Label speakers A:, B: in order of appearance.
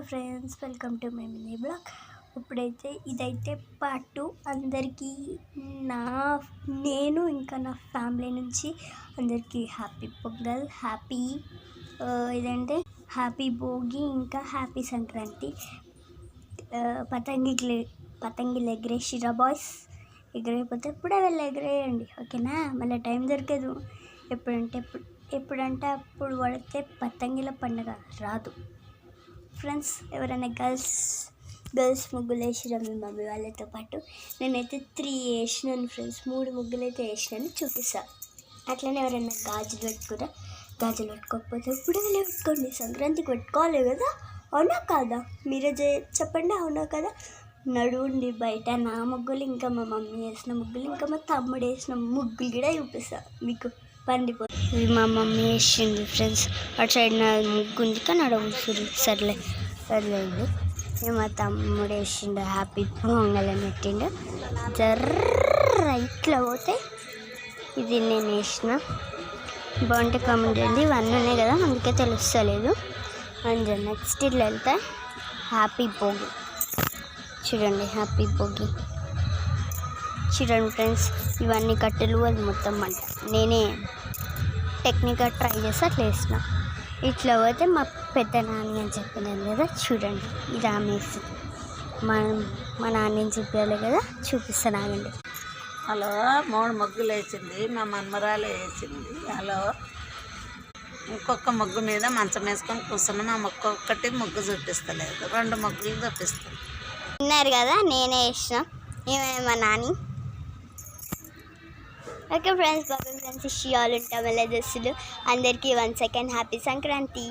A: Friends, welcome to my mini blog. ఇప్పుడైతే ఇదైతే part 2. అందరికీ నేను ఇంకా నా ఫ్యామిలీ నుంచి అందరికీ హ్యాపీ పొంగల్, హ్యాపీ ఇదంటే హ్యాపీ భోగి, ఇంకా హ్యాపీ సంక్రాంతి. పతంగిలు ఎగరేసిరా బాయ్స్? ఎగరైపోతే ఇప్పుడే వెళ్ళి ఎగరేయండి, ఓకేనా? మళ్ళీ టైం దొరకదు. ఎప్పుడంటే అప్పుడు పడితే పతంగిల పండుగ రాదు. ఫ్రెండ్స్, ఎవరైనా గర్ల్స్ ముగ్గులు వేసిరా మీ మమ్మీ వాళ్ళతో పాటు? నేనైతే 3 వేసినాను ఫ్రెండ్స్. 3 ముగ్గులు అయితే వేసినాను, చూపిస్తాను. అట్లనే ఎవరైనా గాజులు పెట్టుకోకపోతే ఇప్పుడు వెళ్ళి పెట్టుకోండి. సంక్రాంతికి పెట్టుకోవాలి కదా, అవునా కాదా? మీరే చెప్పండి, అవునా కదా? నడువుండి బయట నా ముగ్గులు, ఇంకా మా మమ్మీ వేసిన ముగ్గులు, ఇంకా మా తమ్ముడు వేసిన ముగ్గులు కూడా చూపిస్తాను మీకు. పండిపోతుంది. ఇది మా మమ్మీ వేసింది ఫ్రెండ్స్. అటు సైడ్ నా ముగ్గు ఉంది కానీ అడవుతుంది. సర్లేదు. మా తమ్ముడు వేసిండు హ్యాపీ పొంగల్ అని పెట్టిండు. ఇట్లా పోతే ఇది నేను వేసిన. బాగుంటే కామెంట్ చేయండి. ఇవన్నీ ఉన్నాయి కదా, అందుకే తెలుస్తలేదు. అండ్ నెక్స్ట్ ఇట్లా వెళ్తే హ్యాపీ భోగి చూడండి. హ్యాపీ భోగి చూడండి ఫ్రెండ్స్. ఇవన్నీ కట్టెలు, అది మొత్తం మంట. నేనే టెక్నిక్గా ట్రై చేసి అట్లా వేసిన. ఇట్లా పోతే మా పెద్ద నాని అని చెప్పినాను కదా, చూడండి. ఇది ఆమె వేస్తుంది. మా నాన్న అని చెప్పాలి కదా, చూపిస్తాను, ఆగండి.
B: హలో, 3 ముగ్గులు వేసింది మా మన్మరాలు వేసింది. హలో, ఇంకొక ముగ్గు మీద మంచం వేసుకొని కూర్చున్నాం. మా ఒక్కొక్కటి ముగ్గు చూపిస్తలేదు, 2 ముగ్గులు చూపిస్తాను.
A: విన్నారు కదా, నేనే వేసిన. మా నాని. ఓకే ఫ్రెండ్స్, బాబా ఫ్రెండ్స్, ఇష్యాలు ఉంటాం. మళ్ళీ దోస్తులు అందరికీ 1 సెకండ్ హ్యాపీ సంక్రాంతి.